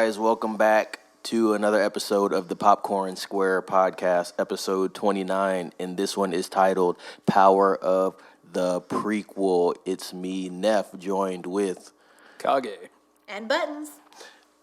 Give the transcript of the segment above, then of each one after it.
guys? Welcome back to another episode of the Popcorn Square podcast, episode 29. And this one is titled Power of the Prequel. It's me, Neff, joined with Kage. And Buttons.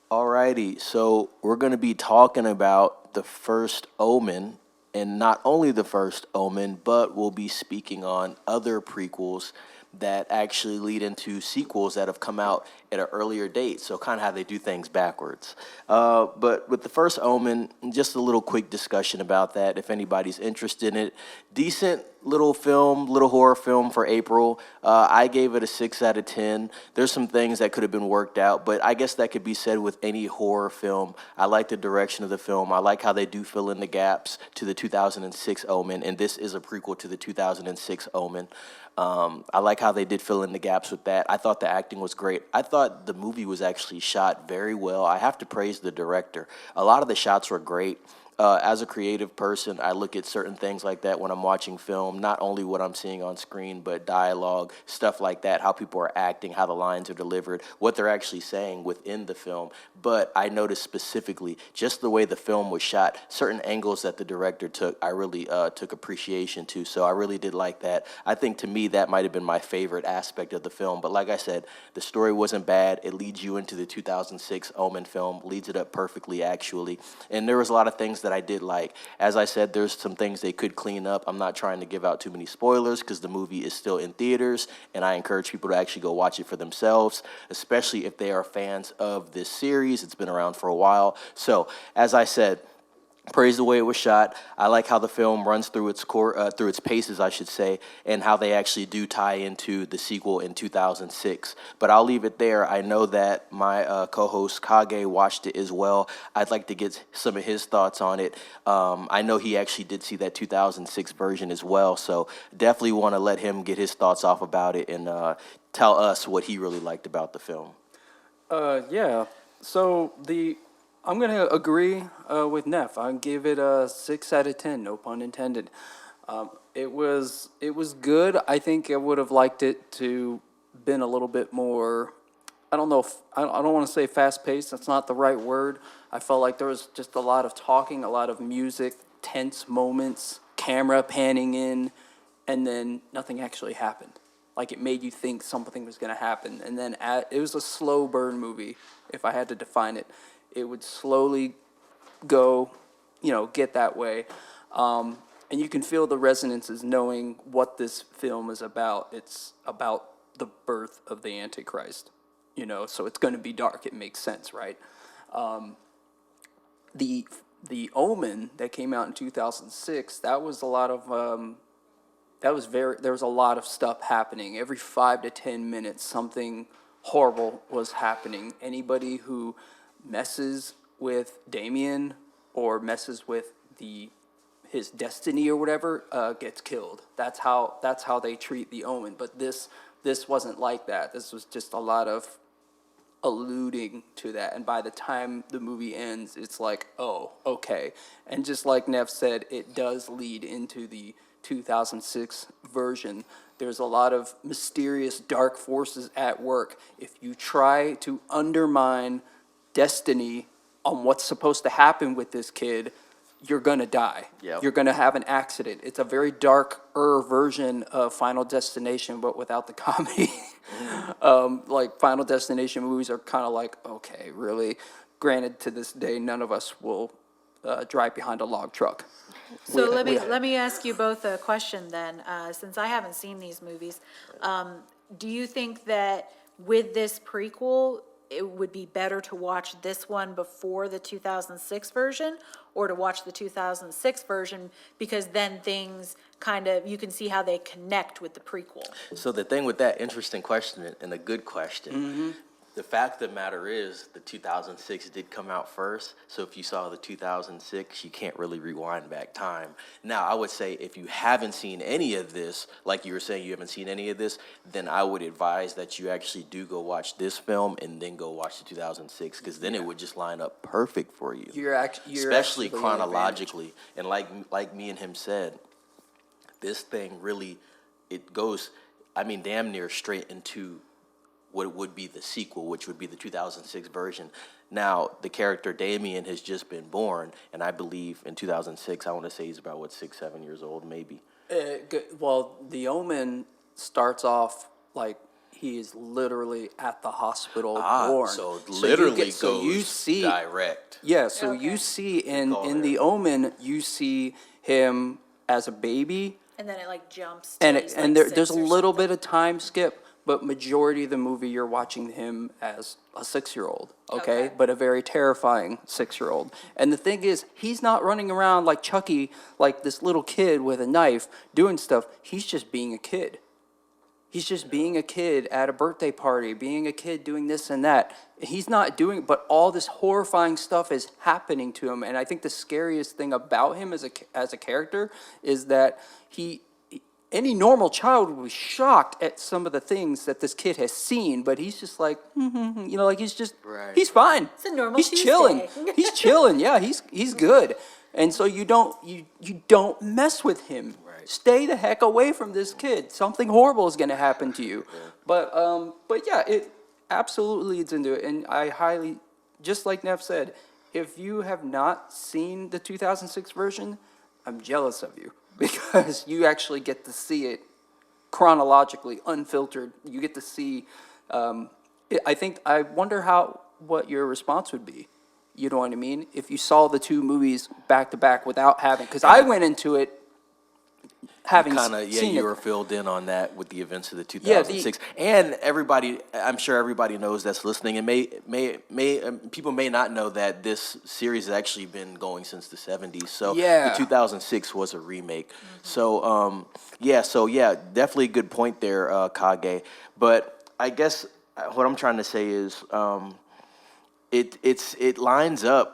Alrighty, so we're going to be talking about the First Omen. And not only the First Omen, but we'll be speaking on other prequels that actually lead into sequels that have come out at an earlier date. So kind of how they do things backwards. But with the First Omen, just a little quick discussion about that if anybody's interested in it. Decent little film, little horror film for April. I gave it a 6 out of 10. There's some things that could have been worked out, but I guess that could be said with any horror film. I like the direction of the film. I like how they do fill in the gaps to the 2006 Omen, and this is a prequel to the 2006 Omen. I like how they did fill in the gaps with that. I thought the acting was great. I thought the movie was actually shot very well. I have to praise the director. A lot of the shots were great. As a creative person, I look at certain things like that when I'm watching film, not only what I'm seeing on screen, but dialogue, stuff like that, how people are acting, how the lines are delivered, what they're actually saying within the film. But I noticed specifically just the way the film was shot, certain angles that the director took, I really took appreciation to. So I really did like that. I think to me that might have been my favorite aspect of the film. But like I said, the story wasn't bad. It leads you into the 2006 Omen film, leads it up perfectly, actually. And there was a lot of things that I did like. As I said, there's some things they could clean up. I'm not trying to give out too many spoilers because the movie is still in theaters, and I encourage people to actually go watch it for themselves, especially if they are fans of this series. It's been around for a while. So, as I said, praise the way it was shot. I like how the film runs through its through its paces, I should say, and how they actually do tie into the sequel in 2006. But I'll leave it there. I know that my co-host Kage watched it as well. I'd like to get some of his thoughts on it. I know he actually did see that 2006 version as well, so definitely want to let him get his thoughts off about it and tell us what he really liked about the film. Yeah. So I'm gonna agree with Neff. I give it a 6 out of 10. No pun intended. It was good. I think I would have liked it to been a little bit more. I don't know. I don't want to say fast paced. That's not the right word. I felt like there was just a lot of talking, a lot of music, tense moments, camera panning in, and then nothing actually happened. Like it made you think something was going to happen, and then it was a slow burn movie. If I had to define it, it would slowly go, get that way, and you can feel the resonances knowing what this film is about. It's about the birth of the Antichrist, so it's going to be dark. It makes sense, right? The Omen that came out in 2006, that was a lot of. There was a lot of stuff happening. Every 5 to 10 minutes, something horrible was happening. Anybody who messes with Damien or messes with his destiny or whatever gets killed. That's how they treat the Omen. But this wasn't like that. This was just a lot of alluding to that, and by the time the movie ends, it's like, oh, okay. And just like Neff said, it does lead into the 2006 version. There's a lot of mysterious dark forces at work. If you try to undermine destiny on what's supposed to happen with this kid, you're gonna die. Yep. You're gonna have an accident. It's a very darker version of Final Destination, but without the comedy. Like Final Destination movies are kind of like, okay, really? Granted, to this day, none of us will drive behind a log truck. So let me ask you both a question then, since I haven't seen these movies. Do you think that with this prequel, it would be better to watch this one before the 2006 version, or to watch the 2006 version, because then things kind of, you can see how they connect with the prequel? So the thing with that, interesting question and a good question. The fact of the matter is the 2006 did come out first. So if you saw the 2006, you can't really rewind back time. Now, I would say if you haven't seen any of this, like you were saying you haven't seen any of this, then I would advise that you actually do go watch this film and then go watch the 2006, because then it would just line up perfect for you. You're especially chronologically. And like me and him said, this thing really, it goes, damn near straight into what would be the sequel, which would be the 2006 version. Now, the character Damien has just been born, and I believe in 2006, I want to say he's about, 6, 7 years old, maybe. Well, The Omen starts off like he is literally at the hospital born. So literally so you goes see direct. Yeah, so Okay. you see in call The it. Omen, you see him as a baby, And then it like jumps to and he's, and like, there's 6 a or little something. bit of time skip, but majority of the movie you're watching him as a 6-year-old, okay? Okay. But a very terrifying 6-year-old. And the thing is, he's not running around like Chucky, like this little kid with a knife doing stuff. He's just being a kid. He's just being a kid at a birthday party, being a kid doing this and that. He's not doing, but all this horrifying stuff is happening to him. And I think the scariest thing about him as a character is that any normal child would be shocked at some of the things that this kid has seen, but he's just like, like he's just, Right. he's fine. It's a normal He's Tuesday. chilling. He's chilling. Yeah, he's good. And so you don't mess with him. Right. Stay the heck away from this kid. Something horrible is going to happen to you. But yeah, it absolutely leads into it. And I highly, just like Neff said, if you have not seen the 2006 version, I'm jealous of you because you actually get to see it chronologically, unfiltered. You get to see. I wonder what your response would be. You know what I mean? If you saw the two movies back to back without having, because I went into it having seen You it. were filled in on that with the events of the 2006, and everybody. I'm sure everybody knows that's listening, and people may not know that this series has actually been going since the 70s. So Yeah. the 2006 was a remake. So definitely a good point there, Kage. But I guess what I'm trying to say is, it lines up.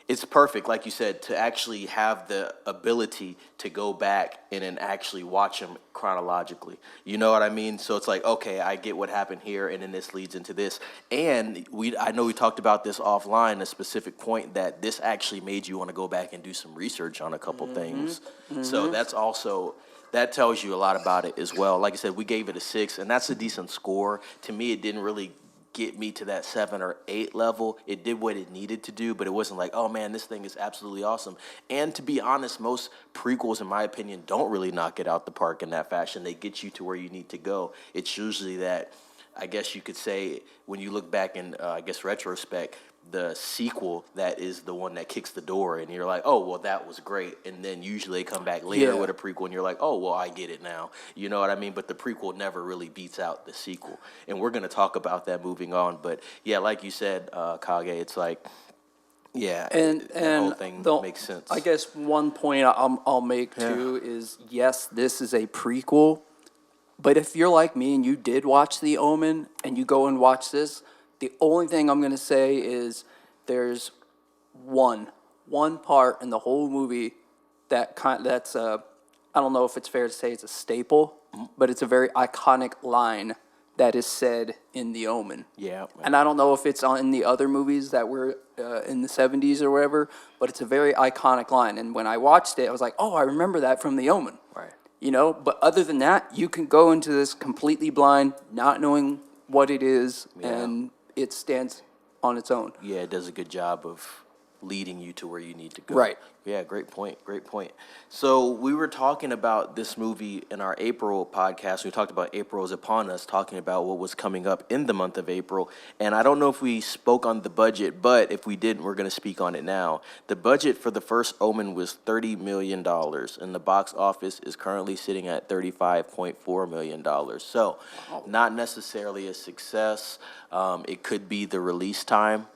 It's perfect, like you said, to actually have the ability to go back and then actually watch them chronologically. You know what I mean? So it's like, okay, I get what happened here, and then this leads into this. And I know we talked about this offline, a specific point that this actually made you want to go back and do some research on a couple things. So that tells you a lot about it as well. Like I said, we gave it a 6, and that's a decent score. To me, it didn't really get me to that 7 or 8 level. It did what it needed to do, but it wasn't like, oh man, this thing is absolutely awesome. And to be honest, most prequels, in my opinion, don't really knock it out the park in that fashion. They get you to where you need to go. It's usually that, I guess you could say, when you look back in, retrospect, the sequel that is the one that kicks the door, and you're like, oh, well, that was great. And then usually they come back later Yeah. with a prequel, and you're like, oh, well, I get it now. You know what I mean? But the prequel never really beats out the sequel. And we're going to talk about that moving on. But yeah, like you said, Kage, it's like, yeah, the whole thing makes sense. I guess one point I'll make too is, yes, this is a prequel, but if you're like me and you did watch The Omen and you go and watch this, the only thing I'm going to say is there's one part in the whole movie that's I don't know if it's fair to say it's a staple, but it's a very iconic line that is said in The Omen. Yeah. And I don't know if it's in the other movies that were in the 70s or whatever, but it's a very iconic line. And when I watched it, I was like, oh, I remember that from The Omen. Right. But other than that, you can go into this completely blind, not knowing what it is, and it stands on its own. Yeah, it does a good job of leading you to where you need to go. Right. Yeah, great point. So we were talking about this movie in our April podcast. We talked about April is upon us, talking about what was coming up in the month of April. And I don't know if we spoke on the budget, but if we didn't, we're going to speak on it now. The budget for the First Omen was $30 million, and the box office is currently sitting at $35.4 million. So not necessarily a success. It could be the release time.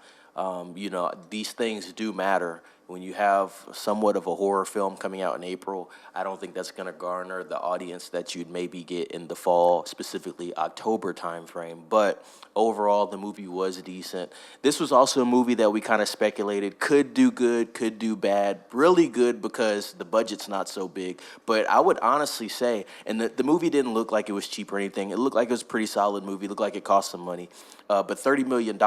These things do matter. When you have somewhat of a horror film coming out in April, I don't think that's going to garner the audience that you'd maybe get in the fall, specifically October timeframe. But overall, the movie was decent. This was also a movie that we kind of speculated could do good, could do bad. Really good because the budget's not so big. But I would honestly say, and the movie didn't look like it was cheap or anything. It looked like it was a pretty solid movie. It looked like it cost some money. But $30 million,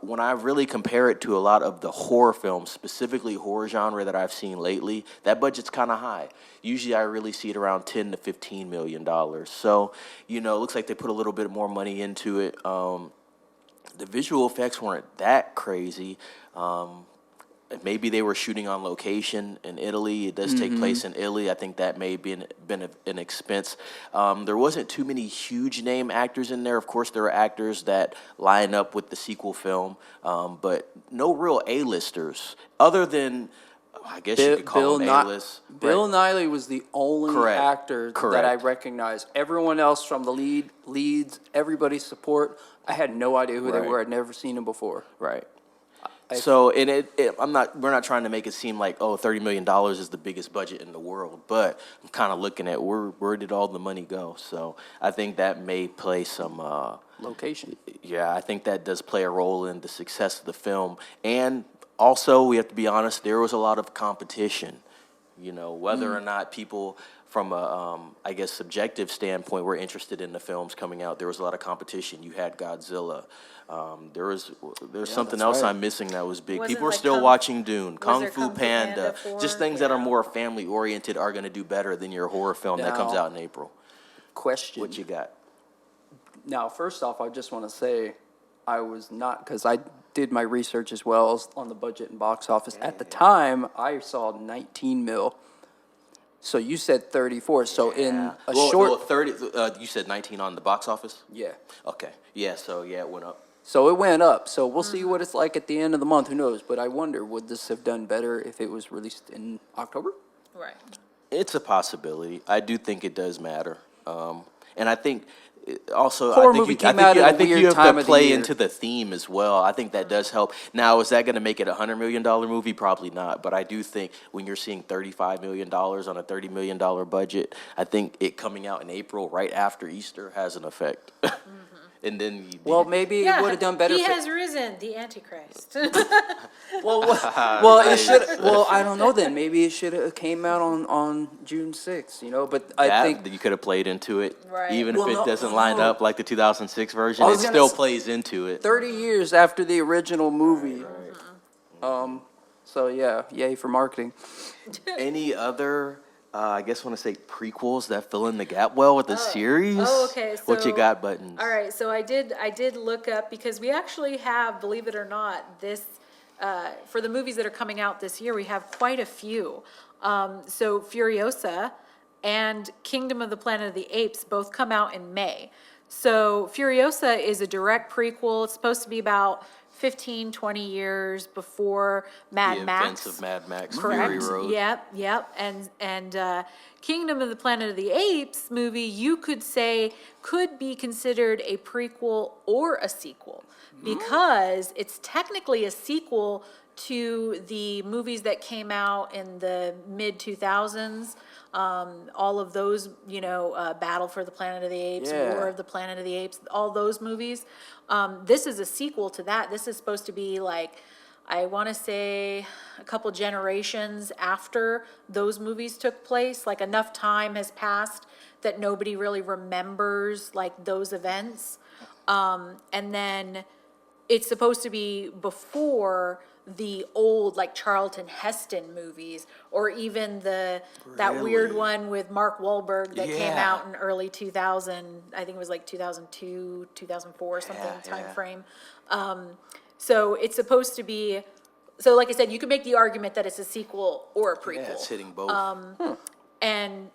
when I really compare it to a lot of the horror films, specifically horror genre that I've seen lately, that budget's kind of high. Usually I really see it around $10 to $15 million. So, it looks like they put a little bit more money into it. The visual effects weren't that crazy. Maybe they were shooting on location in Italy. It does take place in Italy. I think that may have been an expense. There wasn't too many huge name actors in there. Of course, there are actors that line up with the sequel film, but no real A-listers other than, I guess you could call them A-list. Bill Right. Nighy was the only Correct. actor that Correct. I recognized. Everyone else from the leads, everybody's support, I had no idea who they Right. were. I'd never seen them before. Right. So, and we're not trying to make it seem like, $30 million is the biggest budget in the world, but I'm kind of looking at where did all the money go? So I think that may play some, Location. yeah, I think that does play a role in the success of the film. And also, we have to be honest, there was a lot of competition, whether or not people from a, I guess, subjective standpoint were interested in the films coming out. There was a lot of competition. You had Godzilla. There's something that's else right. I'm missing that was big. Wasn't People are like still Kung- watching Dune, Kung there Fu Kung Fu Panda, Panda just 4? things that are Yeah. more family oriented are going to do better than your horror film that comes Now- out in April. Question. What you got? Now, first off, I just want to say I was not, because I did my research as well as on the budget and box office. At the time, I saw 19 mil. So you said 34. So in a Well, short, 30. You said 19 on the box office. yeah. Okay. Yeah. So yeah, it went up. So it went up. So we'll see what it's like at the end of the month. Who knows? But I wonder, would this have done better if it was released in October? Right. It's a possibility. I do think it does matter, and I think also Horror I think movie you, came I think out you, at I a think weird you have time to of the play year. into the theme as well. I think that does help. Now, is that going to make it $100 million movie? Probably not. But I do think when you're seeing $35 million on a $30 million budget, I think it coming out in April right after Easter has an effect. And then Well, maybe it would have done better. He if it- has risen, the Antichrist. Well, it should. Well, I don't know. Then maybe it should have came out on June 6th. But I think you could have played into it, Right. even Well, if it no, doesn't no, line no. up like the 2006 version. I It was gonna still s- plays into it. 30 years after the original movie. So yeah, yay for marketing. Any other, I guess, want to say prequels that fill in the gap well with the series? Oh, okay. What you So- got, Buttons? All right, so I did look up, because we actually have, believe it or not, this, for the movies that are coming out this year, we have quite a few. So Furiosa and Kingdom of the Planet of the Apes both come out in May. So Furiosa is a direct prequel. It's supposed to be about 15, 20 years before Mad The Max. events of Mad Max Correct. Fury Road. Yep. And Kingdom of the Planet of the Apes movie, you could say, could be considered a prequel or a sequel, because it's technically a sequel to the movies that came out in the mid 2000s. All of those, Battle for the Planet of the Apes, Yeah. War of the Planet of the Apes, all those movies. This is a sequel to that. This is supposed to be like, I want to say a couple generations after those movies took place. Like, enough time has passed that nobody really remembers like those events. And then it's supposed to be before the old like Charlton Heston movies, or even that weird Really? one with Mark Wahlberg that came Yeah. out in early 2000. I think it was like 2002, 2004, something time frame. So it's supposed to be, so like I said, you can make the argument that it's a sequel or a prequel. Yeah, it's hitting both. And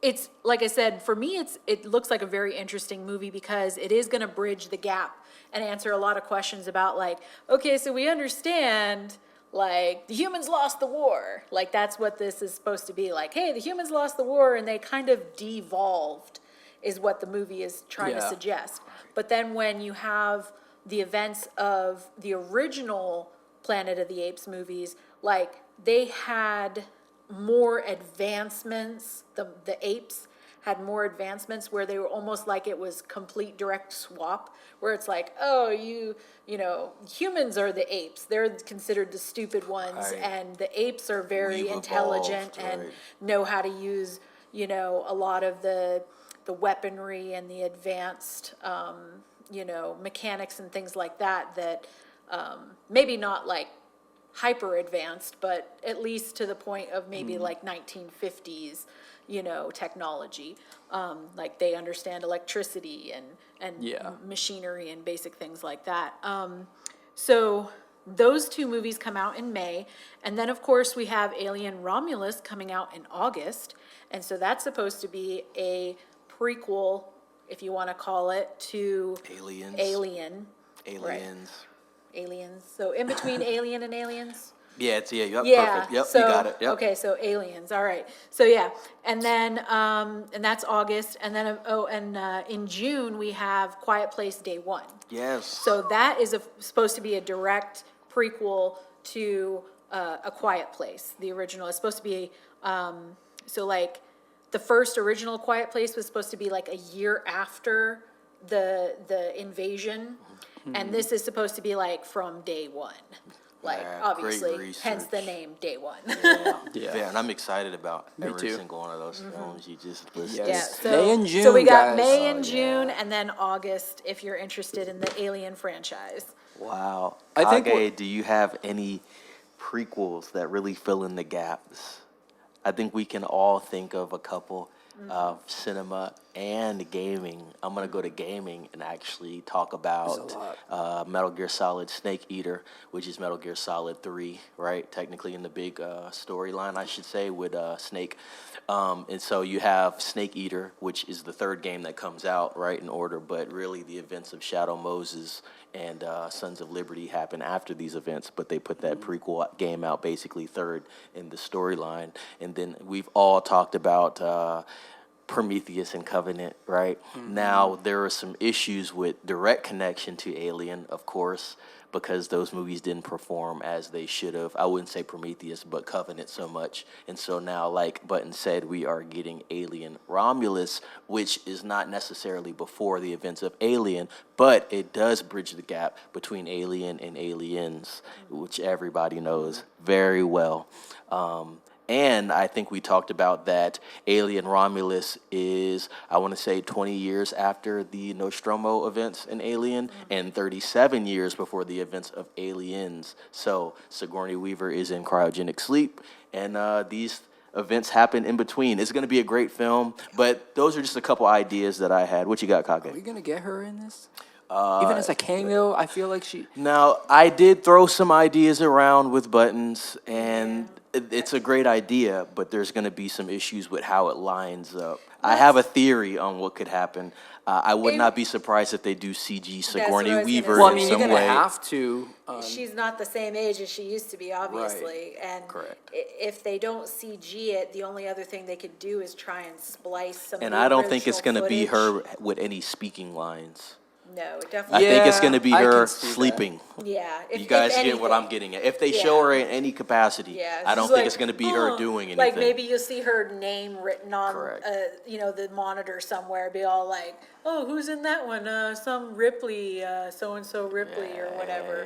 it's, like I said, for me, it looks like a very interesting movie, because it is gonna bridge the gap and answer a lot of questions about, like, okay, so we understand, like, the humans lost the war. Like, that's what this is supposed to be. Like, hey, the humans lost the war and they kind of devolved, is what the movie is trying to Yeah. suggest. But then when you have the events of the original Planet of the Apes movies, like, they had more advancements, the apes had more advancements, where they were almost like it was complete direct swap, where it's like, oh, humans are the apes, they're considered the stupid ones, Right. and the apes are very We've intelligent evolved, and right. know how to use, a lot of the weaponry and the advanced mechanics and things like that maybe not like hyper advanced, but at least to the point of maybe like 1950s, technology. Like they understand electricity and Yeah. machinery and basic things like that. So those two movies come out in May. And then, of course, we have Alien Romulus coming out in August. And so that's supposed to be a prequel, if you want to call it, to Aliens. Alien. Aliens. Aliens. So in between Alien and Aliens? Yeah, yep, Yeah. perfect. Yep, so, you got it. Yep. Okay, so Aliens. All right. So yeah, and then and that's August, and then in June we have Quiet Place Day One. Yes. So that is supposed to be a direct prequel to A Quiet Place. The original is supposed to be so like the first original Quiet Place was supposed to be like a year after the invasion, and this is supposed to be like from day one. Like, Yeah, obviously, great hence the research. name Day One. Yeah, and I'm excited about every too. single one of those films you just listed. Yes. Yeah, May and so we June, got guys. May Oh, and June, and then August if you're interested in the Alien franchise. Wow. I think Kage, do you have any prequels that really fill in the gaps? I think we can all think of a couple of cinema and gaming. I'm going to go to gaming and actually talk about Metal Gear Solid Snake Eater, which is Metal Gear Solid 3, right? Technically in the big storyline, I should say, with Snake. And so you have Snake Eater, which is the third game that comes out, right, in order, but really the events of Shadow Moses and Sons of Liberty happen after these events, but they put that prequel game out basically third in the storyline. And then we've all talked about Prometheus and Covenant, right? Now, there are some issues with direct connection to Alien, of course, because those movies didn't perform as they should have. I wouldn't say Prometheus, but Covenant so much. And so now, like Button said, we are getting Alien Romulus, which is not necessarily before the events of Alien, but it does bridge the gap between Alien and Aliens, which everybody knows very well. And I think we talked about that Alien Romulus is, I want to say, 20 years after the Nostromo events in Alien and 37 years before the events of Aliens. So Sigourney Weaver is in cryogenic sleep, and these events happen in between. It's going to be a great film, but those are just a couple ideas that I had. What you got, Are Kage? we gonna get her in this? Even as a cameo, I feel like she. Now, I did throw some ideas around with Buttons, and it's a great idea, but there's going to be some issues with how it lines up. I have a theory on what could happen. I would not be surprised if they do CG what Sigourney I was gonna Weaver say. Well, I in mean, you're some gonna way. have to. She's not the same age as she used to be, obviously. And Correct. if they don't CG it, the only other thing they could do is try and splice some. And of I the don't think it's going original to be footage. her with any speaking lines. No, it I definitely. think it's going to Yeah, be I her can see that. sleeping. Yeah. You guys if get what I'm anything. getting at. If they Yeah. show her in any capacity, Yeah, I don't she's think like, it's going to be her doing anything. Like maybe you'll see her name written on, Correct. the monitor somewhere. Be all like, "Oh, who's in that one? Some Ripley, so and so Ripley or whatever."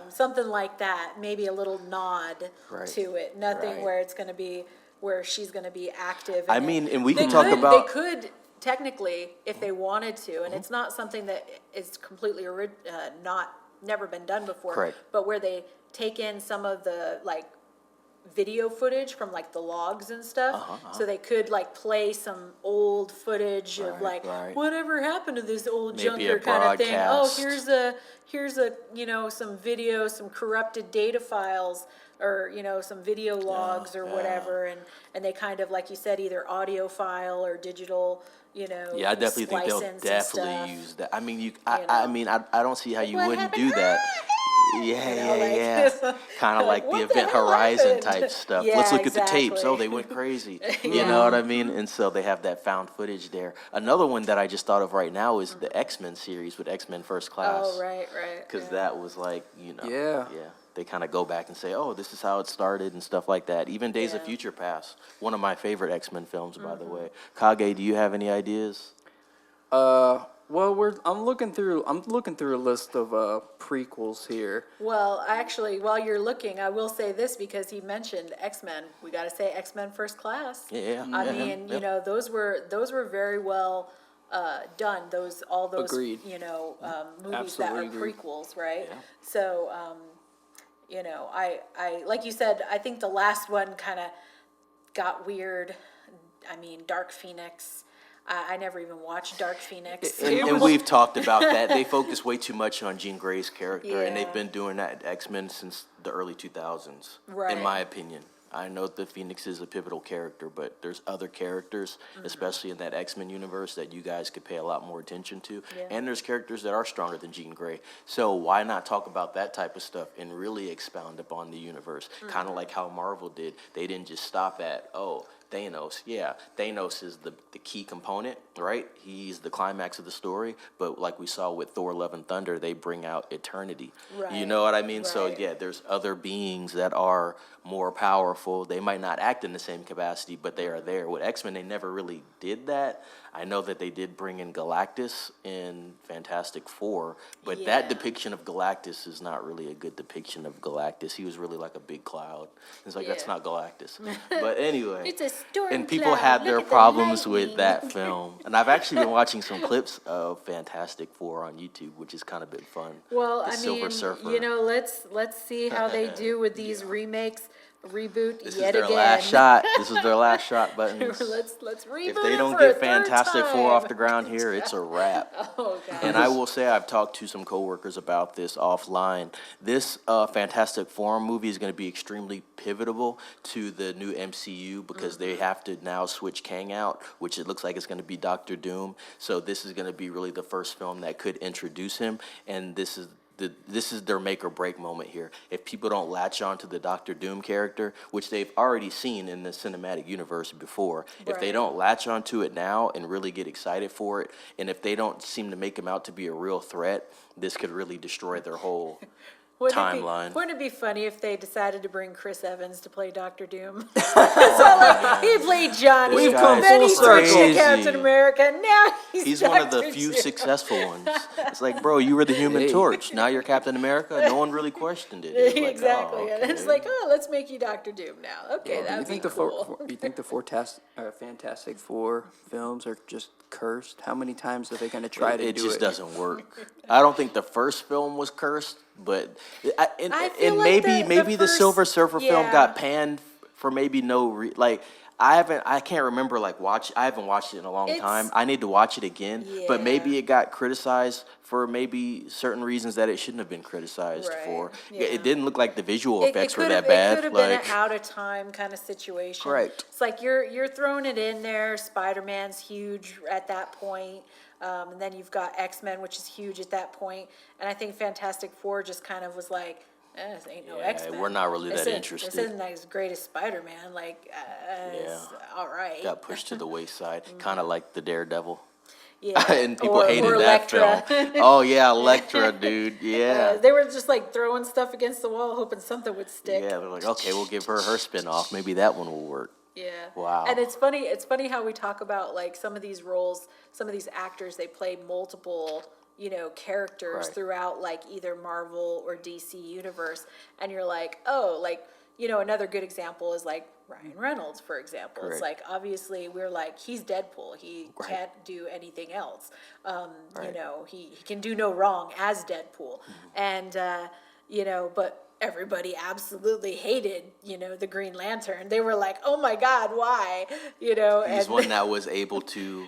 Something like that. Maybe a little nod Right. to it. Nothing Right. where it's going to be where she's going to be active. I in it. mean, and we They can talk could- about- They could technically, if they wanted to, and it's not something that is completely never been done before. Correct. But where they take in some of the like video footage from like the logs and stuff, so they could like play some old footage of Right, like right. whatever happened to this old Maybe a junker kind of thing. Oh, broadcast. here's a some video, some corrupted data files, or some video logs or whatever, and they kind of, like you said, either audio file or digital. Yeah, I definitely think they'll splice in some definitely stuff. use that. I mean, know. I don't see how you what wouldn't happened? do that. Yeah. Kind of like the what the Event hell Horizon happened? type stuff. Yeah, Let's look at the tapes. exactly. Oh, they went crazy. You know what I mean? And so they have that found footage there. Another one that I just thought of right now is the X-Men series with X-Men First Class. Oh, right. Because yeah. that was like, Yeah. they kind of go back and say, oh, this is how it started and stuff like that. Even Days of Yeah. Future Past, one of my favorite X-Men films, by the Mm-hmm. way. Kage, do you have any ideas? Well, I'm looking through a list of prequels here. Well, actually, while you're looking, I will say this because he mentioned X-Men. We got to say X-Men First Class. Yeah. I mean, those were very well done, all those, Agreed. movies that are Absolutely agreed. prequels, right? Yeah. So, I, like you said, I think the last one kind of got weird. I mean, Dark Phoenix, I never even watched Dark Phoenix. And we've talked about that. They focus way too much on Jean Grey's character, and Yeah. they've been doing that at X-Men since the early 2000s, Right. in my opinion. I know the Phoenix is a pivotal character, but there's other characters, especially in that X-Men universe, that you guys could pay a lot more attention to. Yeah. And there's characters that are stronger than Jean Grey. So why not talk about that type of stuff and really expound upon the universe? Kind of like how Marvel did. They didn't just stop at, oh, Thanos. Yeah, Thanos is the key component, right? He's the climax of the story. But like we saw with Thor: Love and Thunder, they bring out eternity. You Right, know what I mean? So right. yeah, there's other beings that are more powerful. They might not act in the same capacity, but they are there. With X-Men, they never really did that. I know that they did bring in Galactus in Fantastic Four, but that Yeah. depiction of Galactus is not really a good depiction of Galactus. He was really like a big cloud. It's like, that's Yeah. not Galactus. But anyway. It's a storm And people cloud. had Look their at the problems with lightning. that film. And I've actually been watching some clips of Fantastic Four on YouTube, which has kind of been fun. Well, The I Silver mean, Surfer. let's see how they do with these remakes, reboot This yet is their again. last shot. This is their last shot buttons. let's reboot If they it don't for a get third Fantastic Four time. off the ground here, it's a wrap. Oh god. And I will say, I've talked to some coworkers about this offline. This Fantastic Four movie is going to be extremely pivotal to the new MCU because they have to now switch Kang out, which it looks like it's going to be Doctor Doom. So this is going to be really the first film that could introduce him, and this is their make or break moment here. If people don't latch on to the Doctor Doom character, which they've already seen in the cinematic universe before, if they Right. don't latch onto it now and really get excited for it, and if they don't seem to make him out to be a real threat, this could really destroy their whole timeline. Wouldn't it be funny if they decided to bring Chris Evans to play Doctor Doom? So like he played Johnny, We've come then full he switched to circle. Captain America. Now He's one of the Dr. few Doom. successful ones. It's like, bro, you were the Human Hey. Torch. Now you're Captain America. No one really questioned it. It was like, Exactly, oh, and it's okay. like, oh, let's make you Doctor Doom now. Okay, You that'd be think the cool. you think the Fantastic Four films are just cursed? How many times are they going to try to It do just it? doesn't work. I don't think the first film was cursed, but and I feel like maybe the first- Silver Surfer film yeah. got panned for maybe like I can't remember I haven't watched it in a long It's- time. I need to watch it again, but maybe Yeah. it got criticized for maybe certain reasons that it shouldn't have been criticized Right, for. yeah. It didn't look like the visual effects were could've- that bad. It could have been an out of time kind of situation. Correct. It's like you're throwing it in there. Spider-Man's huge at that point. And then you've got X-Men, which is huge at that point. And I think Fantastic Four just kind of was like, this ain't no Yeah, X-Men. we're not really that This interested. isn't as great as Spider-Man. Like, it's all right. got pushed to the wayside, kind of like the Daredevil. Yeah. And people Or hated that Elektra. film. Oh yeah, Elektra, dude. Yeah. They were just like throwing stuff against the wall, hoping something would stick. Yeah, they're like, okay, we'll give her spin-off. Maybe that one will work. Yeah. Wow. And it's funny how we talk about like some of these roles, some of these actors, they play multiple, characters Right. throughout like either Marvel or DC universe. And you're like, oh, like, another good example is like Ryan Reynolds, for example. It's Correct. like, obviously we're like, he's Deadpool. He Right. can't do anything else. Right. He can do no wrong as Deadpool. Mm-hmm. And, but everybody absolutely hated, the Green Lantern. They were like, oh my God, why? He's And one that was able to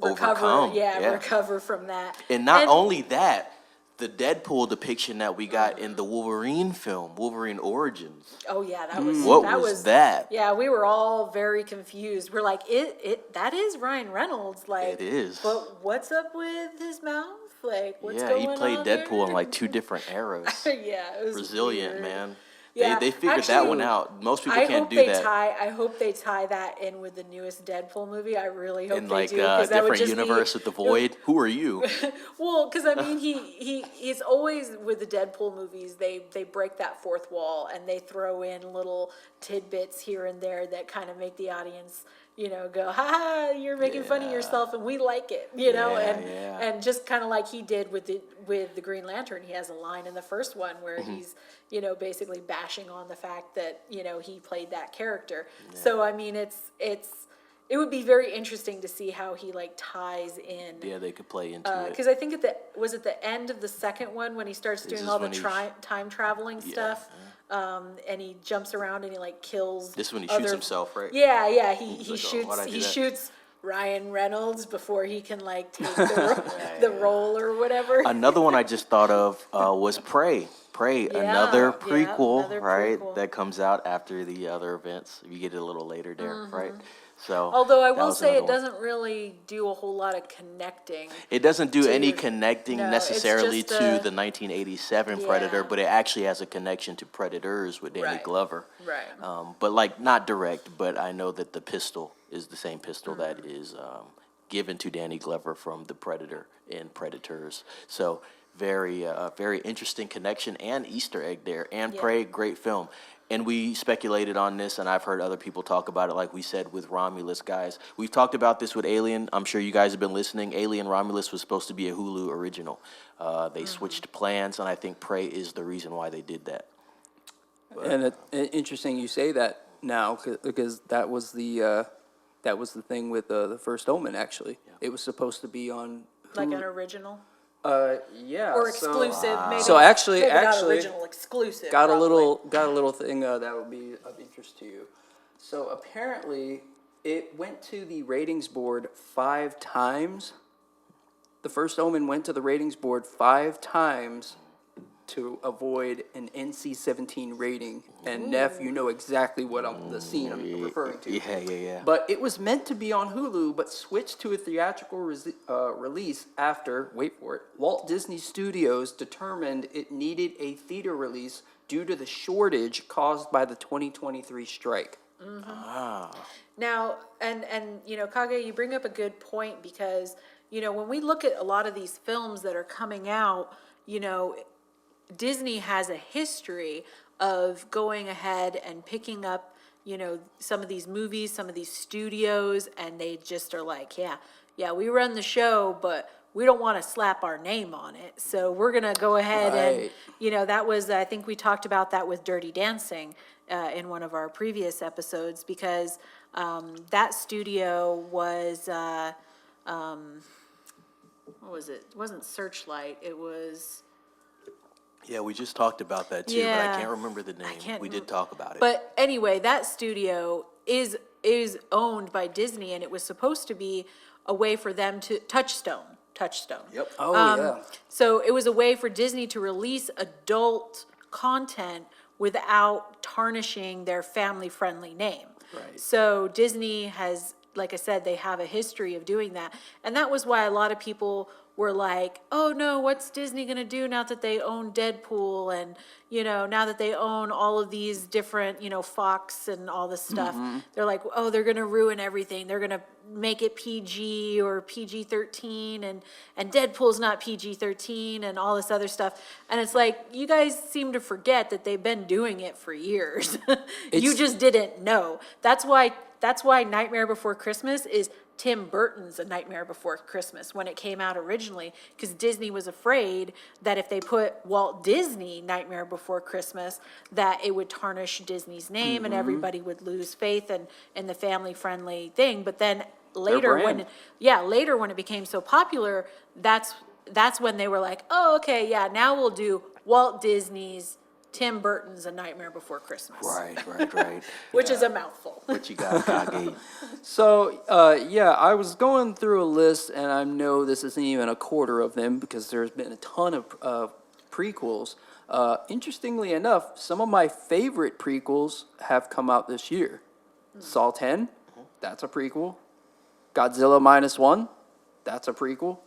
recover, overcome. recover from that. And not only that, the Deadpool depiction that we got in the Wolverine film, Wolverine Origins. Oh yeah, that was What that was that? Yeah, we were all very confused. We're like, that is Ryan Reynolds, like It is. But what's up with his mouth? Like, what's Yeah, going he played on Deadpool there? in like 2 different eras. Yeah, it was Resilient, weird. man. Yeah, They figured that one actually, out. Most people I can't hope do they that. I hope they tie that in with the newest Deadpool movie. I really hope In they like do, because that would different just universe with the Void. Who are you? Well, because I mean, he's always with the Deadpool movies. They break that fourth wall and they throw in little tidbits here and there that kind of make the audience, go, ha ha, you're making fun of Yeah. yourself, and we like it, and just kind of like he did with the Green Lantern. He has a line in the first one where Mm-hmm. he's basically bashing on the fact that he played that character. So I mean, it's it would be very interesting to see how he like ties in. Yeah, they could play into it. Because I think was at the end of the second one when he starts doing is all the when he- time traveling stuff, and he jumps around and he like kills. This is when he shoots himself, right? Yeah, yeah. He like, oh, shoots why'd I do he that? shoots Ryan Reynolds before he can like take the role or whatever. Another one I just thought of was Prey. Prey, another Yeah, prequel, another right? prequel. That comes out after the other events. You get it a little later there, right? So, Although I that will was say another it one. doesn't really do a whole lot of connecting. It doesn't do to any your- connecting no, it's necessarily just to a- the 1987 Predator, Yeah. but it actually has a connection to Predators with Danny Right. Glover. Right. But like not direct, but I know that the pistol is the same pistol that Mm-hmm. is given to Danny Glover from the Predator in Predators. So very interesting connection and Easter egg there. And Yeah. Prey, great film. And we speculated on this, and I've heard other people talk about it, like we said with Romulus, guys. We've talked about this with Alien. I'm sure you guys have been listening. Alien Romulus was supposed to be a Hulu original. They switched plans, and I think Prey is the reason why they did that. And interesting you say that now because that was the thing with the First Omen. Actually, it was supposed to be on Like Hulu. an original Yeah, or exclusive, maybe. So actually, maybe not original, exclusive. got a probably. little thing that would be of interest to you. So apparently, it went to the ratings board 5 times. The First Omen went to the ratings board 5 times to avoid an NC-17 rating. And Neff, you know exactly what the scene I'm referring to. Yeah. But it was meant to be on Hulu, but switched to a theatrical release after, wait for it, Walt Disney Studios determined it needed a theater release due to the shortage caused by the 2023 strike. Now, and you know, Kage, you bring up a good point because, you know, when we look at a lot of these films that are coming out, you know, Disney has a history of going ahead and picking up, you know, some of these movies, some of these studios, and they just are like, yeah, we run the show, but we don't want to slap our name on it. So we're going to go ahead and, Right. you know, that was, I think we talked about that with Dirty Dancing in one of our previous episodes because that studio was, what was it? It wasn't Searchlight. It was... Yeah, we just talked about that too, but Yeah. I can't remember the name. We did talk about it. But anyway, that studio is owned by Disney, and it was supposed to be a way for them to Touchstone. Yep. Oh, yeah. So it was a way for Disney to release adult content without tarnishing their family-friendly name. Right. So Disney has, like I said, they have a history of doing that. And that was why a lot of people were like, oh no, what's Disney gonna do now that they own Deadpool and, you know, now that they own all of these different, you know, Fox and all this stuff. They're like, oh, they're gonna ruin everything. They're gonna make it PG or PG-13 and Deadpool's not PG-13 and all this other stuff. And it's like, you guys seem to forget that they've been doing it for years. You just didn't know. That's why Nightmare Before Christmas is Tim Burton's A Nightmare Before Christmas when it came out originally, because Disney was afraid that if they put Walt Disney Nightmare Before Christmas, that it would tarnish Disney's name and everybody would lose faith in the family-friendly thing. But then later brand. later when it became so popular, that's when they were like, oh, okay, yeah, now we'll do Walt Disney's Tim Burton's A Nightmare Before Christmas. Right. Which is a mouthful. What you got, Kage? So, I was going through a list, and I know this isn't even a quarter of them because there's been a ton of prequels. Interestingly enough, some of my favorite prequels have come out this year. Saw 10, that's a prequel. Godzilla -1, that's a prequel.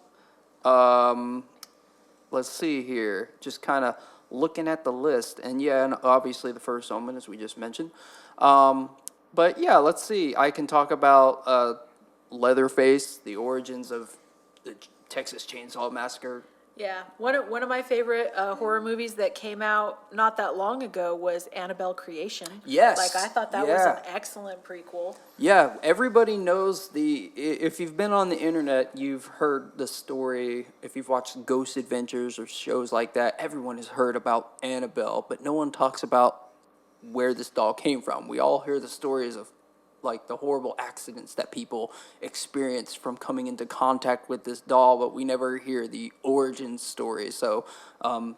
Let's see here, just kind of looking at the list, and obviously the First Omen, as we just mentioned. But yeah, let's see. I can talk about Leatherface, the origins of the Texas Chainsaw Massacre. Yeah, one of my favorite horror movies that came out not that long ago was Annabelle Creation. Yes, Like, I thought that was an excellent prequel. Yeah, everybody knows if you've been on the internet, you've heard the story. If you've watched Ghost Adventures or shows like that, everyone has heard about Annabelle, but no one talks about where this doll came from. We all hear the stories of like the horrible accidents that people experience from coming into contact with this doll, but we never hear the origin story. So, And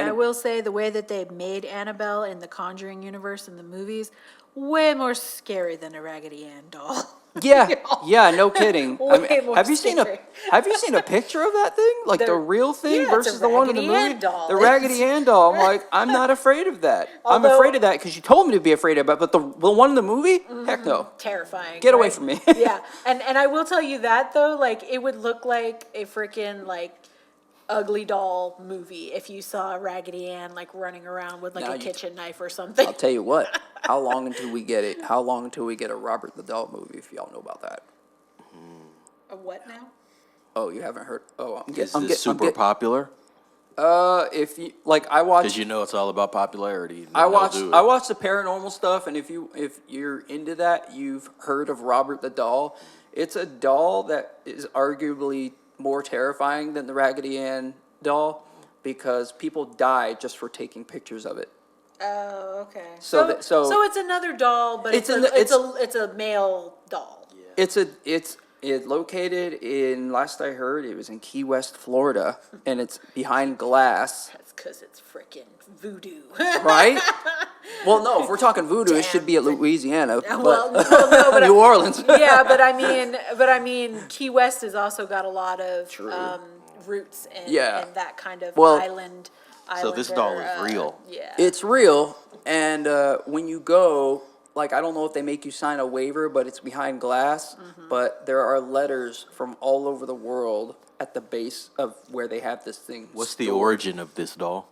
I will say, the way that they made Annabelle in the Conjuring universe in the movies, way more scary than a Raggedy Ann doll. yeah, yeah, no kidding. Way more have you seen scary. have you seen a picture of that thing, like the real thing yeah, it's a versus the one in the Raggedy movie? Ann doll. The Raggedy Ann doll. I'm like, I'm not afraid of that. I'm Although- afraid of that because you told me to be afraid of it. But the one in the movie, heck no. Terrifying. Get away right? from me. Yeah, and I will tell you that though, like it would look like a freaking like ugly doll movie if you saw Raggedy Ann like running around with like Now a you- kitchen knife or something. I'll tell you what. How long until we get it? How long until we get a Robert the Doll movie? If y'all know about that. A what now? Oh, you haven't heard? Oh, Is this super popular? If you like, I watch. Because you know it's all about popularity. and I they'll watch do it. I watch the paranormal stuff, and if you're into that, you've heard of Robert the Doll. It's a doll that is arguably more terrifying than the Raggedy Ann doll because people die just for taking pictures of it. Oh, okay. So So it's another doll, but It's it's a male doll. It's located in, last I heard, it was in Key West, Florida, and it's behind glass, That's because it's freaking voodoo. right? Well, no, if we're talking voodoo, it should be at Louisiana, Well, but no, but New Orleans. yeah, but I mean, Key West has also got a lot of roots in, Yeah. in that kind of Well, island. So this doll is real. Yeah. It's real, and when you go, like, I don't know if they make you sign a waiver, but it's behind glass, but there are letters from all over the world at the base of where they have this thing. What's the stored. origin of this doll?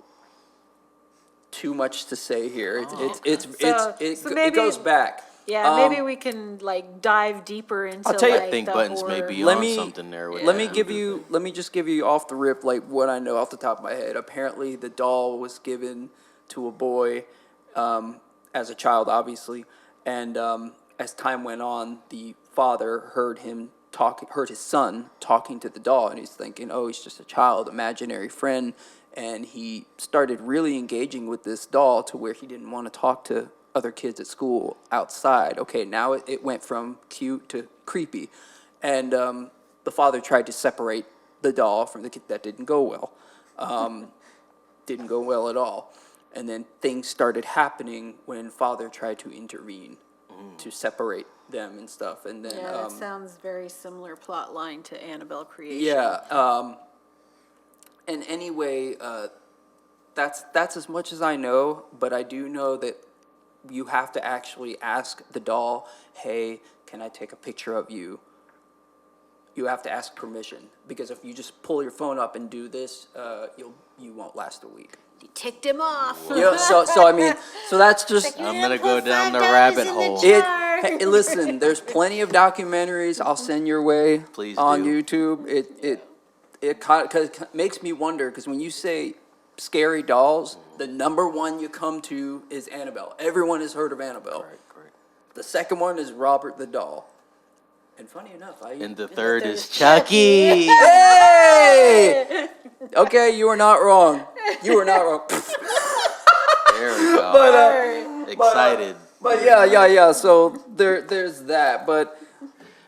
Too much to say here. So It maybe- goes back. Yeah, maybe we can like dive deeper into. I'll tell you- like, I think the Buttons may horror. be Let on me- something there. With Let that. me just give you off the rip, like, what I know off the top of my head. Apparently, the doll was given to a boy as a child, obviously, and as time went on, the father heard his son talking to the doll, and he's thinking, oh, he's just a child, imaginary friend, and he started really engaging with this doll to where he didn't want to talk to other kids at school outside. Okay, now it went from cute to creepy, and the father tried to separate the doll from the kid. That didn't go well. Didn't go well at all. And then things started happening when father tried to intervene to separate them and stuff. And then Yeah, that sounds very similar plot line to Annabelle Creation. yeah. And anyway, that's as much as I know. But I do know that you have to actually ask the doll, "Hey, can I take a picture of you?" You have to ask permission, because if you just pull your phone up and do this, you won't last a week. You ticked him off. Yeah, so I mean, so that's just I'm gonna go down the rabbit hole. Hey, listen, there's plenty of documentaries I'll send your way. Please on do. YouTube. It cause makes me wonder, because when you say scary dolls, the number one you come to is Annabelle. Everyone has heard of Annabelle. Correct. The second one is Robert the Doll. And funny enough, And the third third is is Chucky. Hey! Okay, you are not wrong. You are not wrong. There we go. Excited. But yeah. So there's that. But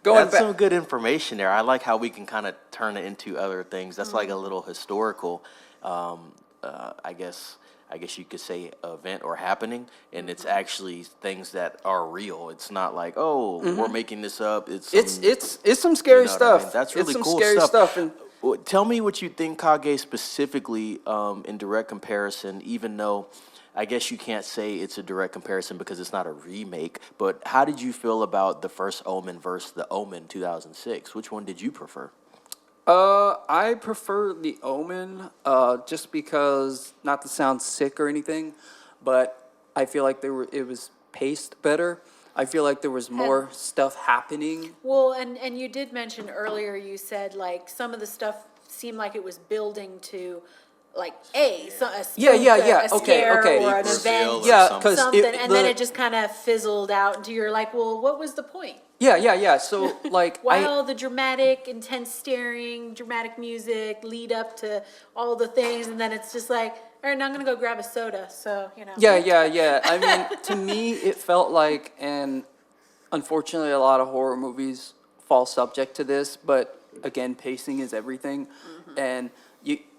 going That's back, some good information there. I like how we can kind of turn it into other things. That's like a little historical, I guess you could say, event or happening, and it's actually things that are real. It's not like, oh, we're making this up. It's some scary you know what I mean? stuff. That's really it's some cool scary stuff. And Well, tell me what you think, Kage, specifically in direct comparison, even though I guess you can't say it's a direct comparison because it's not a remake, but how did you feel about the First Omen versus the Omen 2006? Which one did you prefer? I prefer the Omen, just because, not to sound sick or anything, but I feel like it was paced better. I feel like there was more stuff happening. Well, and you did mention earlier, you said like some of the stuff seemed like it was building to like a spook, a Okay, scare okay. or an Reveal event, or Yeah, something. because something, and then it just kind of fizzled out into you're like, well, what was the point? Yeah. So like, Why all the dramatic, intense staring, dramatic music lead up to all the things, and then it's just like, all right, now I'm gonna go grab a soda. So Yeah. I mean, to me, it felt like an unfortunately, a lot of horror movies fall subject to this, but again, pacing is everything. And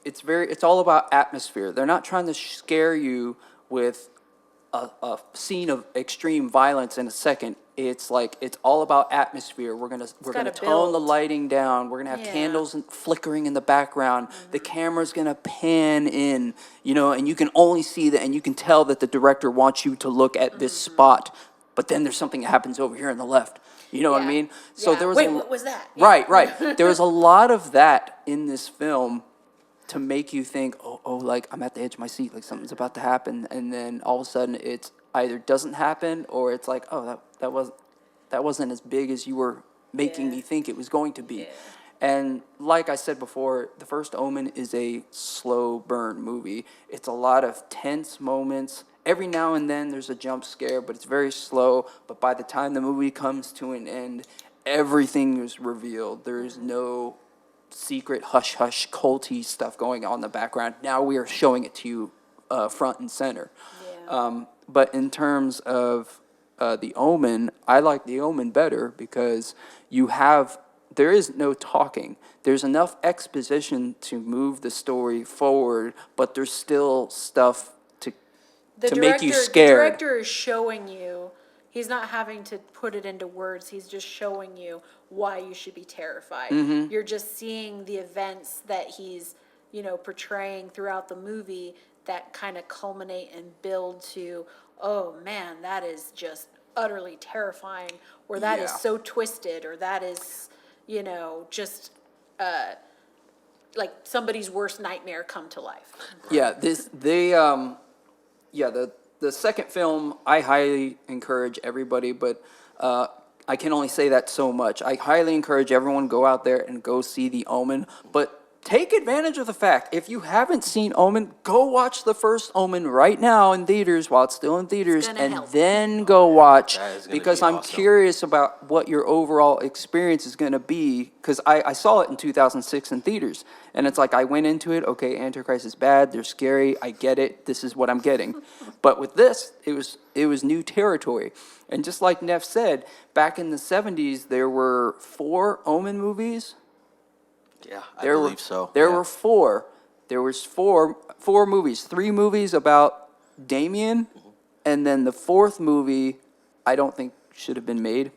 it's all about atmosphere. They're not trying to scare you with a scene of extreme violence in a second. It's like it's all about atmosphere. We're gonna gotta tone the build. lighting down. We're gonna have Yeah. candles flickering in the background. The camera's gonna pan in, and you can only see that, and you can tell that the director wants you to look at this spot. But then there's something that happens over here on the left. You know what I Yeah. mean? So Yeah. there was Wait, what was that? Yeah. Right. There was a lot of that in this film to make you think, like I'm at the edge of my seat, like something's about to happen, and then all of a sudden it's either doesn't happen or it's like, that wasn't as big as you were making Yeah. me think it was going to be. Yeah. And like I said before, The First Omen is a slow burn movie. It's a lot of tense moments. Every now and then there's a jump scare, but it's very slow. But by the time the movie comes to an end, everything is revealed. There is no secret hush hush culty stuff going on in the background. Now we are showing it to you front and center. Yeah. But in terms of The Omen, I like The Omen better because there is no talking. There's enough exposition to move the story forward, but there's still stuff to make you The scared. director is showing you, he's not having to put it into words, he's just showing you why you should be terrified. Mm-hmm. You're just seeing the events that he's, portraying throughout the movie that kind of culminate and build to, oh man, that is just utterly terrifying, or that is Yeah. so twisted, or that is, just like somebody's worst nightmare come to life. Yeah, the second film, I highly encourage everybody, but I can only say that so much. I highly encourage everyone to go out there and go see The Omen, but take advantage of the fact, if you haven't seen Omen, go watch the first Omen right now in theaters while it's still in theaters, gonna and help. then go watch, That is gonna because be I'm awesome. curious about what your overall experience is going to be, because I saw it in 2006 in theaters, and it's like I went into it, okay, Antichrist is bad, they're scary, I get it, this is what I'm getting. But with this, it was new territory. And just like Neff said, back in the 70s, there were 4 Omen movies. Yeah, I believe so. There Yeah. were 4. There was four movies. 3 movies about Damien, and then the 4th movie, I don't think should have been made.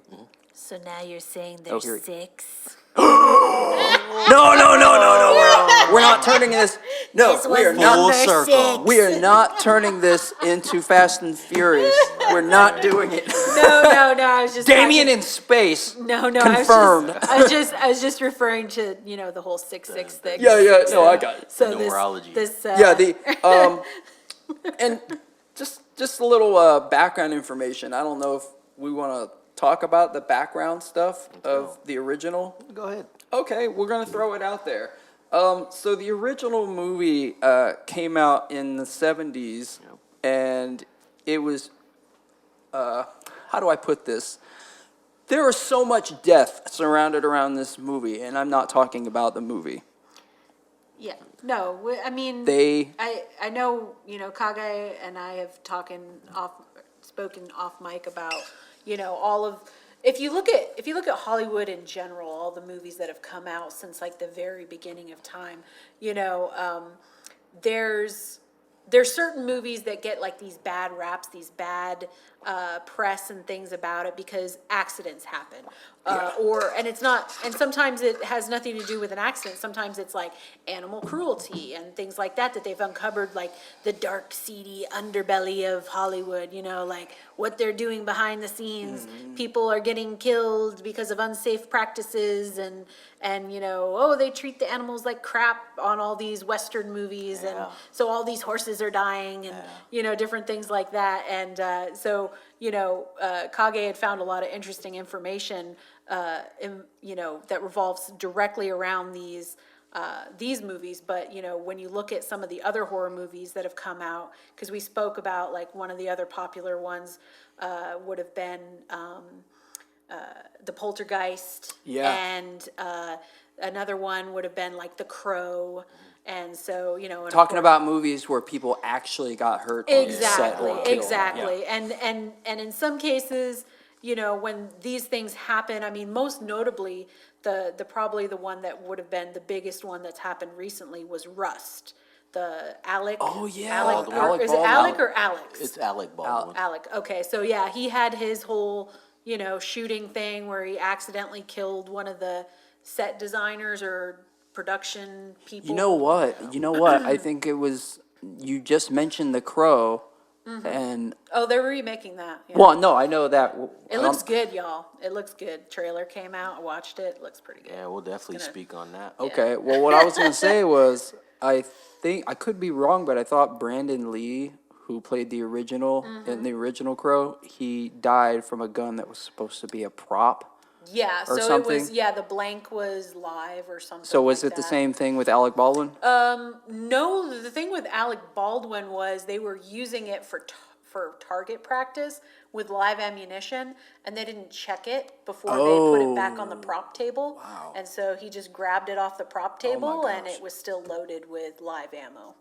So now you're saying Oh, there's here- 6? No. We're not turning this. No, This we are was not. Full number circle. 6. We are not turning this into Fast and Furious. We're not doing it. No, I was just Damien talking- in space. No, confirmed. I was just referring to, the whole 666 thing. Yeah. No, I got it. So Numerology. And just a little background information. I don't know if we want to talk about the background stuff of the original. Go ahead. Okay, we're gonna throw it out there. So the original movie came out in the 70s, and it was, how do I put this? There was so much death surrounded around this movie, and I'm not talking about the movie. Yeah, no, I mean, I know, Kage and I have spoken off mic about, all of, if you look at Hollywood in general, all the movies that have come out since like the very beginning of time, there's certain movies that get like these bad raps, these bad press and things about it because accidents happen. And it's not, and sometimes it has nothing to do with an accident. Sometimes it's like animal cruelty and things like that they've uncovered, like the dark, seedy underbelly of Hollywood, like what they're doing behind the scenes. People are getting killed because of unsafe practices and they treat the animals like crap on all these Western movies. And so all these horses are dying and, different things like that. And Kage had found a lot of interesting information, that revolves directly around these movies. But, when you look at some of the other horror movies that have come out, because we spoke about like one of the other popular ones would have been The Poltergeist. Yeah. And another one would have been like The Crow. And so, and of Talking course- about movies where people actually got hurt on set or killed. Exactly. And in some cases, when these things happen, I mean, most notably, the probably the one that would have been the biggest one that's happened recently was Rust. The Alec. Oh, yeah. Alec, Baldwin. or, is it Baldwin. Alec or Alex? It's Alec Baldwin. Alec. Okay, so yeah, he had his whole, shooting thing where he accidentally killed one of the set designers or production people. You know what? I think it was, you just mentioned The Crow, and, Oh, they're remaking that. Yeah. well, no, I know that. It looks good, y'all. It looks good. Trailer came out. I watched it. It looks pretty good. Yeah, we'll definitely speak on that. Okay, well, what I was gonna say was, I think, I could be wrong, but I thought Brandon Lee, who played the original, in the original Crow, he died from a gun that was supposed to be a prop. Yeah, Or so something. it was, yeah, the blank was live or something. So was like it the that. same thing with Alec Baldwin? No, the thing with Alec Baldwin was they were using it for target practice with live ammunition, and they didn't check it before they put it back on the prop table. Wow. And so he just grabbed it off the prop table, and gosh. it was still loaded with live ammo.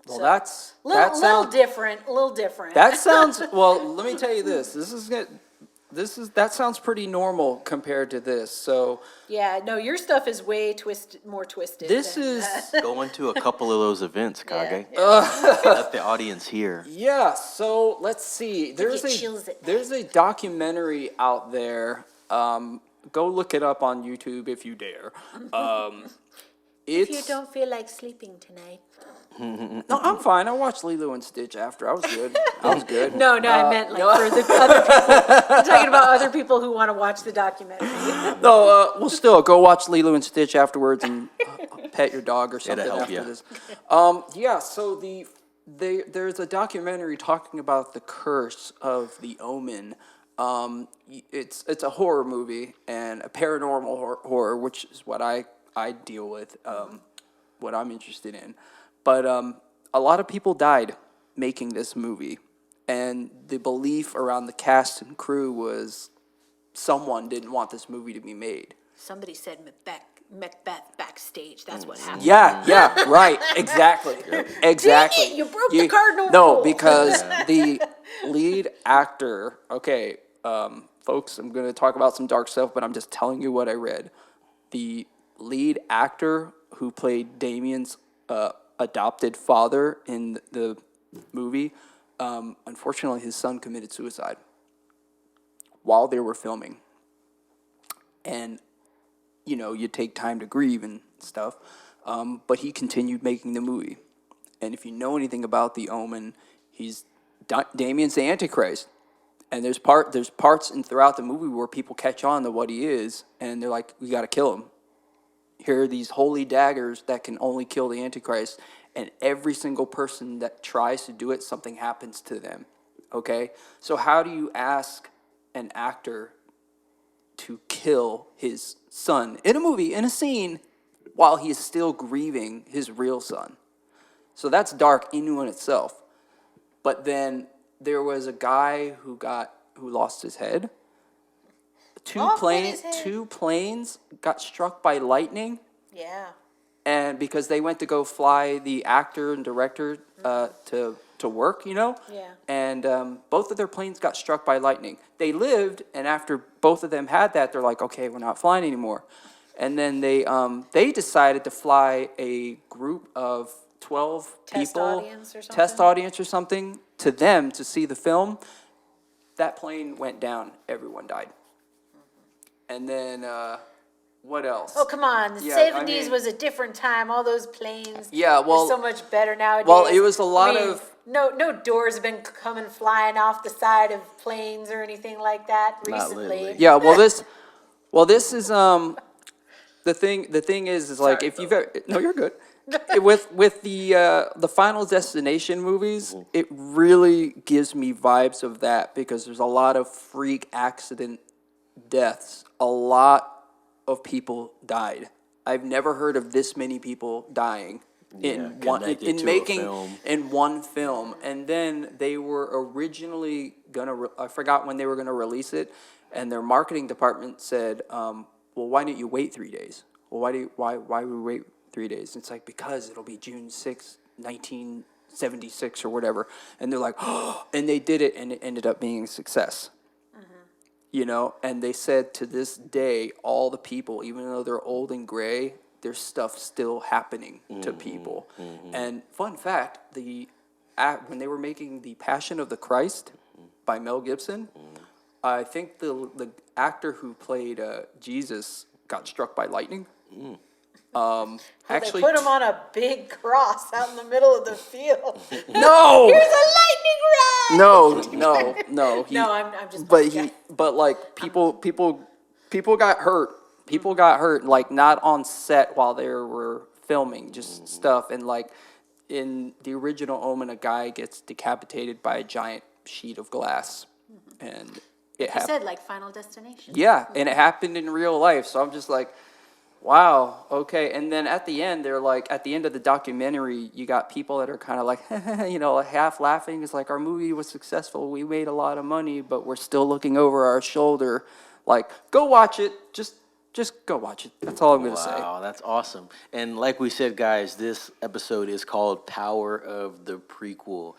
Well, So, that Little sounds different, a little different. that sounds well. Let me tell you this. That sounds pretty normal compared to this. So Yeah, no, your stuff is way more twisted. this than- is Going to a couple of those events, Kage. Yeah. Let the audience hear. yeah. So let's see. There's you chills at a documentary out there. Go look it up on YouTube if you dare. If you don't feel like sleeping tonight. No, I'm fine. I watched Lilo and Stitch after. I was good. I was good. No, I meant like for the other people. I'm talking about other people who want to watch the documentary. No, well, still, go watch Lilo and Stitch afterwards and pet your dog or something help after ya. this. Yeah, so there's a documentary talking about the curse of the Omen. It's a horror movie and a paranormal horror, which is what I deal with, what I'm interested in. But a lot of people died making this movie, and the belief around the cast and crew was someone didn't want this movie to be made. Somebody said Macbeth backstage. That's what happened. Yeah, right, exactly, exactly. Dang it, you broke the cardinal No, rule. because the lead actor. Okay, folks, I'm going to talk about some dark stuff, but I'm just telling you what I read. The lead actor who played Damien's adopted father in the movie, unfortunately, his son committed suicide while they were filming. And, you take time to grieve and stuff, but he continued making the movie. And if you know anything about the Omen, Damien's the Antichrist. And there's parts throughout the movie where people catch on to what he is, and they're like, we got to kill him. Here are these holy daggers that can only kill the Antichrist, and every single person that tries to do it, something happens to them, okay? So how do you ask an actor to kill his son in a movie, in a scene, while he is still grieving his real son? So that's dark in and of itself. But then there was a guy who lost his head. Two planes got struck by lightning, Yeah. and because they went to go fly the actor and director to work, Yeah. and both of their planes got struck by lightning. They lived, and after both of them had that, they're like, okay, we're not flying anymore. And then they decided to fly a group of 12 Test people, audience or test something? audience or something, to them to see the film. That plane went down. Everyone died. And then, what else? Oh, come on. The Yeah, I 70s mean- was a different time. All those planes. Yeah, well- They're so much better nowadays. Well, it was a lot of- No doors have been coming flying off the side of planes or anything like that Not recently. lately. Yeah, this is the thing is like, Sorry, if you've ever, no, you're good. With the Final Destination movies, it really gives me vibes of that, because there's a lot of freak accident deaths. A lot of people died. I've never heard of this many people dying in connected to a making film. in one film. And then they were originally I forgot when they were gonna release it, and their marketing department said, well, why didn't you wait 3 days? Well, why would we wait 3 days? It's like, because it'll be June 6th, 1976 or whatever. And they're like, oh, and they did it, and it ended up being a success. you know, and they said to this day, all the people, even though they're old and gray, there's stuff still happening to people. And fun fact, when they were making The Passion of the Christ by Mel Gibson, I think the actor who played Jesus got struck by lightning. They put him on a big cross out in the middle of the field. No, Here's a lightning rod. no. No, I'm just. But like people got hurt. People got hurt, like not on set while they were filming, just stuff. And like in the original Omen, a guy gets decapitated by a giant sheet of glass, and it You happened. said like Final Destination. Yeah, and it happened in real life. So I'm just like, wow, okay. And then at the end, they're like, at the end of the documentary, you got people that are kind of like, half laughing. It's like, our movie was successful. We made a lot of money, but we're still looking over our shoulder. Like, go watch it. Just go watch it. That's all I'm going to say. Wow, that's awesome. And like we said, guys, this episode is called Power of the Prequel.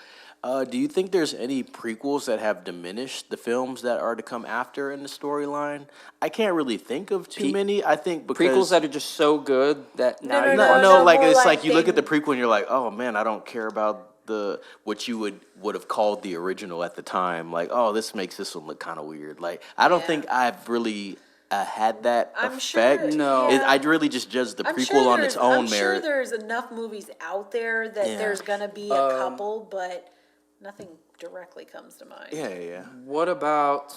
Do you think there's any prequels that have diminished the films that are to come after in the storyline? I can't really think of too many. I think because Prequels that are just so good that now you no, like more it's like like you look they- at the prequel and you're like, oh man, I don't care about what you would have called the original at the time. Like, oh, this makes this one look kind of weird. Like, I don't think I've really had that I'm effect. sure. No. Yeah. I'd really just judge the I'm prequel sure on its own I'm sure merit. there's enough movies out there that Yeah. there's gonna be a couple, but nothing directly comes to mind. Yeah. What about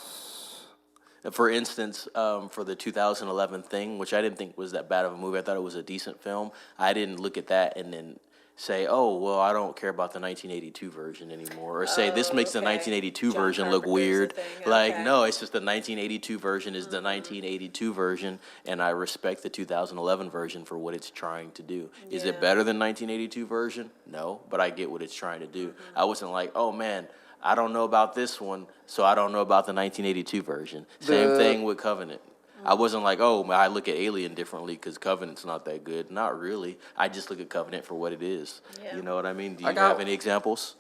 For instance, for the 2011 Thing, which I didn't think was that bad of a movie, I thought it was a decent film. I didn't look at that and then say, oh, well, I don't care about the 1982 version anymore, or say this makes the okay. 1982 John version look Carpenter's weird. a thing, Like, okay. no, it's just the 1982 version is the 1982 version, and I respect the 2011 version for what it's trying to do. Is it Yeah. better than 1982 version? No, but I get what it's trying to do. I wasn't like, oh man, I don't know about this one, so I don't know about the 1982 version. Same thing with Covenant. I wasn't like, oh, I look at Alien differently because Covenant's not that good. Not really. I just look at Covenant for what it is. Yeah. You know what I mean? Do I you got- have any examples?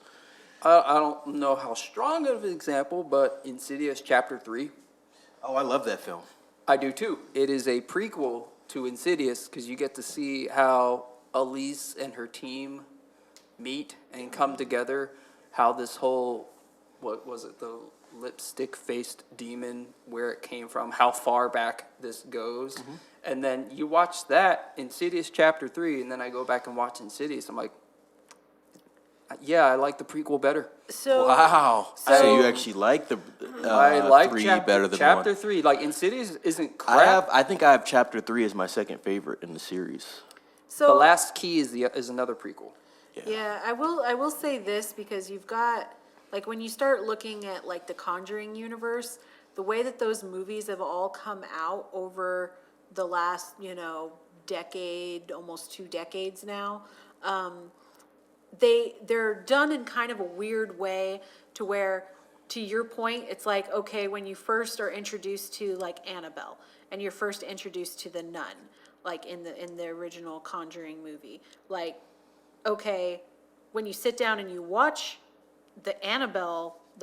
I don't know how strong of an example, but Insidious Chapter 3. Oh, I love that film. I do too. It is a prequel to Insidious because you get to see how Elise and her team meet and come together, how this whole, what was it, the lipstick-faced demon, where it came from, how far back this goes. And then you watch that, Insidious Chapter 3, and then I go back and watch Insidious. I'm like, yeah, I like the prequel better. So Wow. So, So- you actually like the I like 3 chapter, better than chapter 1? 3. Like, Insidious isn't crap. I think I have Chapter 3 as my second favorite in the series. so The Last Key is another prequel. Yeah, I will say this because you've got, like, when you start looking at, like, the Conjuring universe, the way that those movies have all come out over the last, decade, almost 2 decades now, they're done in kind of a weird way to where, to your point, it's like, okay, when you first are introduced to, like, Annabelle, and you're first introduced to the nun, like, in the original Conjuring movie, like, okay, when you sit down and you watch the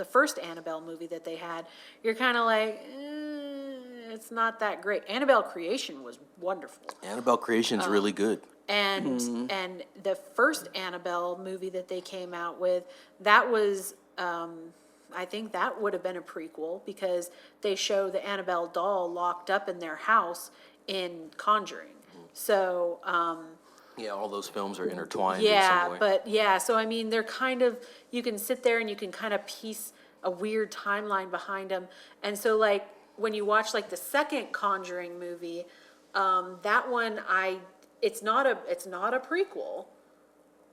first Annabelle movie that they had, you're kind of like, it's not that great. Annabelle Creation was wonderful. Annabelle Creation's really good. And the first Annabelle movie that they came out with, that was, I think that would have been a prequel because they show the Annabelle doll locked up in their house in Conjuring. So, Yeah, all those films are intertwined in yeah, some way. but yeah, so I mean, they're kind of, you can sit there and you can kind of piece a weird timeline behind them. And so like, when you watch like the second Conjuring movie, that one, it's not a prequel,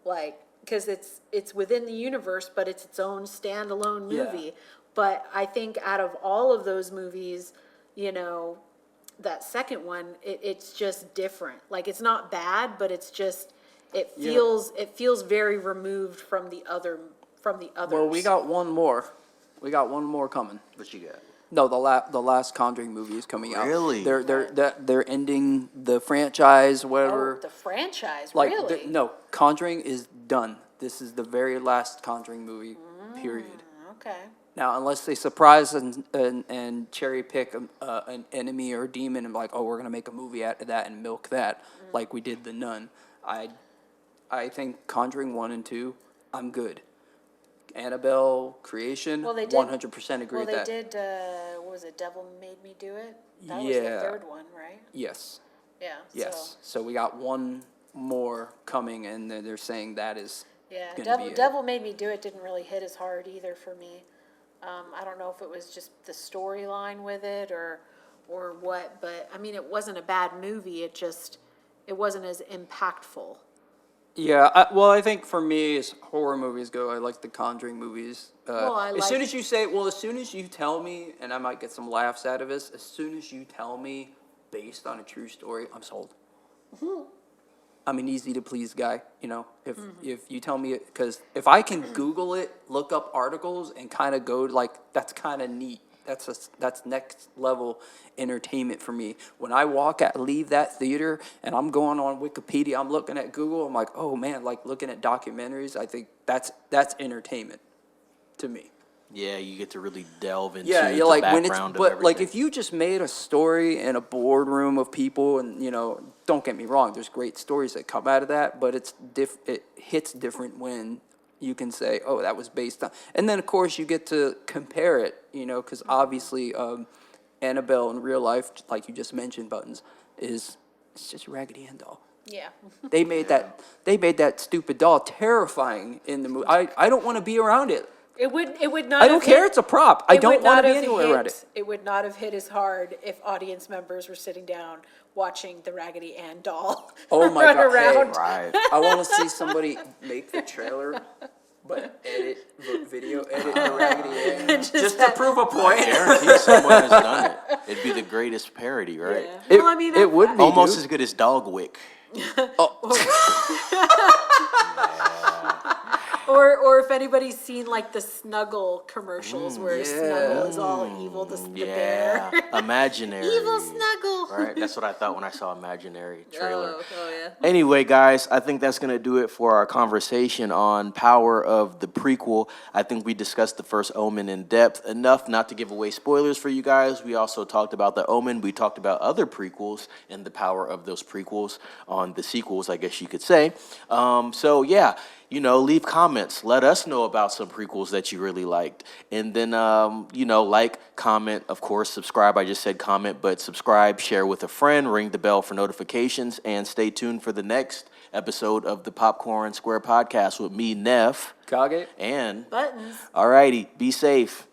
like, because it's within the universe, but it's its own standalone movie. Yeah. But I think out of all of those movies, that second one, it's just different. Like, it's not bad, but it's just, it feels very removed from the others. Well, we got one more. We got one more coming. What you got? No, the last Conjuring movie is coming out. Really? They're ending the franchise, whatever. Oh, the franchise, Like, really? no, Conjuring is done. This is the very last Conjuring movie, period. Okay. Now, unless they surprise and cherry pick an enemy or a demon and like, oh, we're gonna make a movie out of that and milk that, like we did The Nun. I think Conjuring 1 and 2, I'm good. Annabelle Creation, Well, they did- 100% agree Well, with they that. did, what was it, Devil Made Me Do It? That was the Yeah. third one, right? Yes, Yeah. yes. So we got one more coming, and they're saying that is Yeah, gonna be it. Devil Made Me Do It didn't really hit as hard either for me. I don't know if it was just the storyline with it or what, but, I mean, it wasn't a bad movie, it wasn't as impactful. Yeah, I think for me, as horror movies go, I like the Conjuring movies. Well, I as soon like- as you say, well, as soon as you tell me, and I might get some laughs out of this, as soon as you tell me based on a true story, I'm sold. I'm an easy to please guy, you know. If you tell me it, because if I can Google it, look up articles, and kind of go like, that's kind of neat. That's next level entertainment for me. When I leave that theater and I'm going on Wikipedia, I'm looking at Google, I'm like, oh man, like looking at documentaries, I think that's entertainment to me. Yeah, you get to really delve into Yeah, the you're like when it's background of but everything. like if you just made a story in a boardroom of people, and don't get me wrong, there's great stories that come out of that, but it hits different when you can say, oh, that was based on, and then of course you get to compare it, because obviously Annabelle in real life, like you just mentioned, Buttons, it's just Raggedy Ann doll. Yeah. They made that stupid doll terrifying in the movie. I don't want to be around it. It would not I don't have care. hit- It's a prop. I it would don't want not to be have anywhere hit- around it. It would not have hit as hard if audience members were sitting down watching the Raggedy Ann doll Oh my run God, hey, around. Right. I want to see somebody make the trailer, but edit the video, edit the Raggedy Ann, just to prove a point. Guarantee someone has done it. It'd be the greatest parody, right? Yeah. It, Well, I mean, it would be Almost dude. as good as Dogwick. Or if anybody's seen like the Snuggle commercials where yeah. Snuggle is all evil, the bear. Yeah, imaginary. Evil Snuggle. Right, that's what I thought when I saw Imaginary trailer. Oh yeah. Anyway, guys, I think that's going to do it for our conversation on Power of the Prequel. I think we discussed the First Omen in depth enough not to give away spoilers for you guys. We also talked about the Omen. We talked about other prequels and the power of those prequels on the sequels, I guess you could say. So, yeah, leave comments. Let us know about some prequels that you really liked. And then, like, comment, of course, subscribe. I just said comment, but subscribe, share with a friend, ring the bell for notifications, and stay tuned for the next episode of the Popcorn Square Podcast with me, Neff. Kage. And Buttons. all righty, be safe.